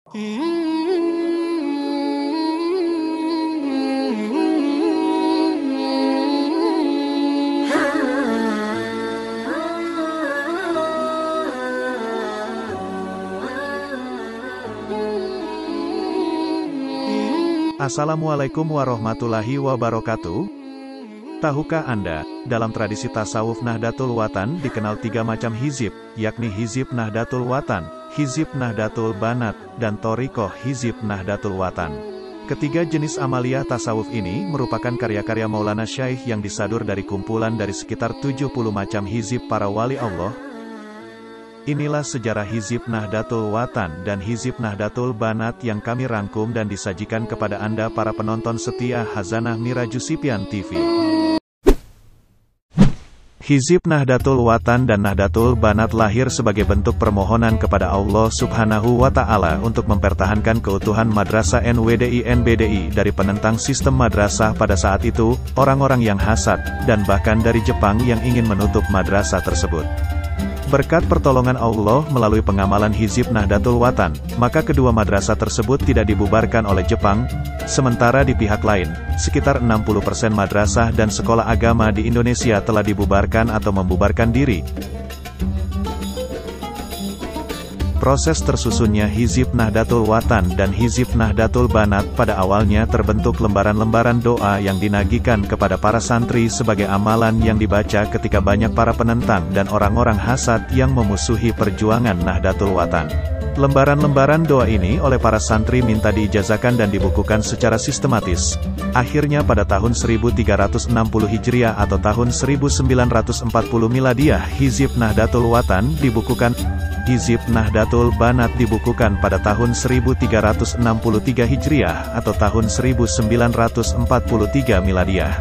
Assalamualaikum warahmatullahi wabarakatuh. Tahukah Anda, dalam tradisi tasawuf Nahdlatul Watan dikenal 3 macam hizib, yakni hizib Nahdlatul Watan, hizib Nahdlatul Banat, dan thoriqoh hizib Nahdlatul Watan. Ketiga jenis amaliyah tasawuf ini merupakan karya-karya Maulana Syaikh yang disadur dari kumpulan dari sekitar 70 macam hizib para wali Allah. Inilah sejarah hizib Nahdlatul Watan dan hizib Nahdlatul Banat yang kami rangkum dan disajikan kepada Anda para penonton setia Khazanah Mirajusipian TV. Hizib Nahdlatul Watan dan Nahdlatul Banat lahir sebagai bentuk permohonan kepada Allah Subhanahu wa Ta'ala untuk mempertahankan keutuhan Madrasah NWDI dari penentang sistem madrasah pada saat itu, orang-orang yang hasad, dan bahkan dari Jepang yang ingin menutup madrasah tersebut. Berkat pertolongan Allah melalui pengamalan hizib Nahdlatul Watan, maka kedua madrasah tersebut tidak dibubarkan oleh Jepang. Sementara di pihak lain, sekitar 60% madrasah dan sekolah agama di Indonesia telah dibubarkan atau membubarkan diri. Proses tersusunnya hizib Nahdlatul Watan dan hizib Nahdlatul Banat pada awalnya terbentuk lembaran-lembaran doa yang dinagihkan kepada para santri sebagai amalan yang dibaca ketika banyak para penentang dan orang-orang hasad yang memusuhi perjuangan Nahdlatul Watan. Lembaran-lembaran doa ini oleh para santri minta diijazahkan dan dibukukan secara sistematis. Akhirnya pada tahun 1360 Hijriah atau tahun 1940 Miladiah, hizib Nahdlatul Watan dibukukan. Hizib Nahdlatul Banat dibukukan pada tahun 1363 Hijriah atau tahun 1943 Miladiah.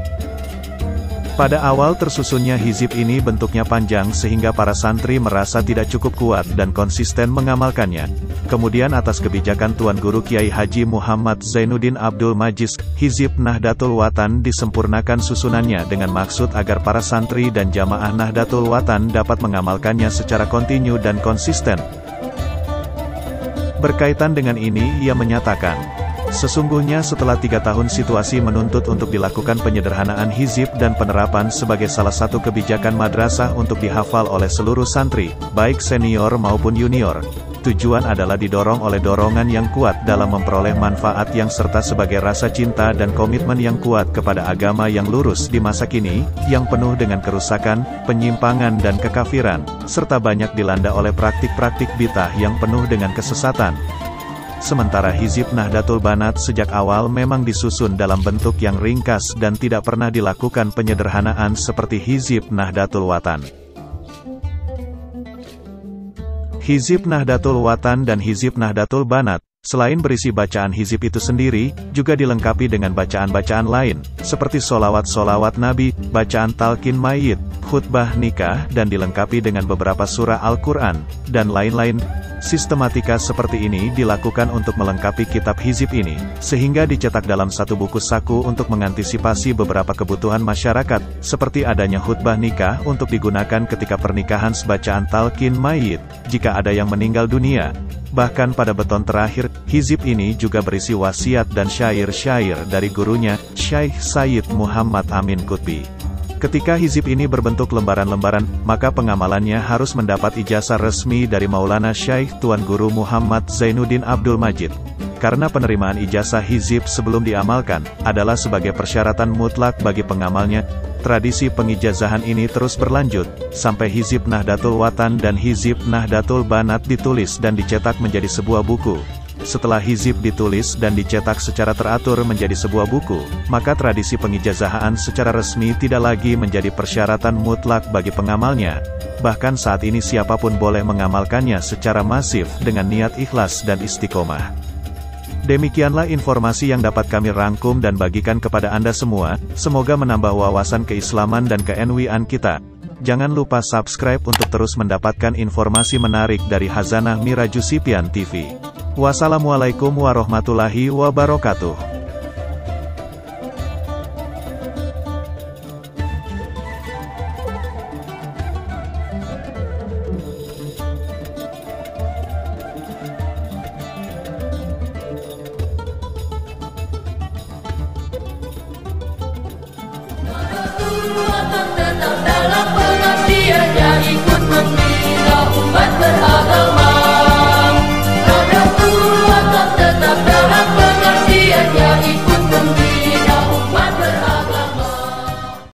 Pada awal tersusunnya hizib ini bentuknya panjang sehingga para santri merasa tidak cukup kuat dan konsisten mengamalkannya. Kemudian atas kebijakan Tuan Guru Kiai Haji Muhammad Zainuddin Abdul Majid, hizib Nahdlatul Watan disempurnakan susunannya dengan maksud agar para santri dan jamaah Nahdlatul Watan dapat mengamalkannya secara kontinu dan konsisten. Berkaitan dengan ini, ia menyatakan, sesungguhnya setelah 3 tahun situasi menuntut untuk dilakukan penyederhanaan hizib dan penerapan sebagai salah satu kebijakan madrasah untuk dihafal oleh seluruh santri, baik senior maupun junior. Tujuan adalah didorong oleh dorongan yang kuat dalam memperoleh manfaat yang serta sebagai rasa cinta dan komitmen yang kuat kepada agama yang lurus di masa kini, yang penuh dengan kerusakan, penyimpangan dan kekafiran, serta banyak dilanda oleh praktik-praktik bid'ah yang penuh dengan kesesatan. Sementara hizib Nahdlatul Banat sejak awal memang disusun dalam bentuk yang ringkas dan tidak pernah dilakukan penyederhanaan seperti hizib Nahdlatul Watan. Hizib Nahdlatul Watan dan hizib Nahdlatul Banat, selain berisi bacaan hizib itu sendiri, juga dilengkapi dengan bacaan-bacaan lain, seperti solawat-solawat Nabi, bacaan talqin mayit, khutbah nikah, dan dilengkapi dengan beberapa surah Al-Quran, dan lain-lain. Sistematika seperti ini dilakukan untuk melengkapi kitab hizib ini, sehingga dicetak dalam satu buku saku untuk mengantisipasi beberapa kebutuhan masyarakat, seperti adanya khutbah nikah untuk digunakan ketika pernikahan sebacaan talqin mayit, jika ada yang meninggal dunia. Bahkan pada beton terakhir, hizib ini juga berisi wasiat dan syair-syair dari gurunya, Syekh Sayyid Muhammad Amin Qutbi. Ketika hizib ini berbentuk lembaran-lembaran, maka pengamalannya harus mendapat ijazah resmi dari Maulana Syaikh Tuan Guru Muhammad Zainuddin Abdul Majid. Karena penerimaan ijazah hizib sebelum diamalkan, adalah sebagai persyaratan mutlak bagi pengamalnya, tradisi pengijazahan ini terus berlanjut, sampai hizib Nahdlatul Watan dan hizib Nahdlatul Banat ditulis dan dicetak menjadi sebuah buku. Setelah hizib ditulis dan dicetak secara teratur menjadi sebuah buku, maka tradisi pengijazahan secara resmi tidak lagi menjadi persyaratan mutlak bagi pengamalnya. Bahkan saat ini siapapun boleh mengamalkannya secara masif dengan niat ikhlas dan istiqomah. Demikianlah informasi yang dapat kami rangkum dan bagikan kepada Anda semua, semoga menambah wawasan keislaman dan ke-NW-an kita. Jangan lupa subscribe untuk terus mendapatkan informasi menarik dari Khazanah Mirajusipian TV. Wassalamualaikum warahmatullahi wabarakatuh.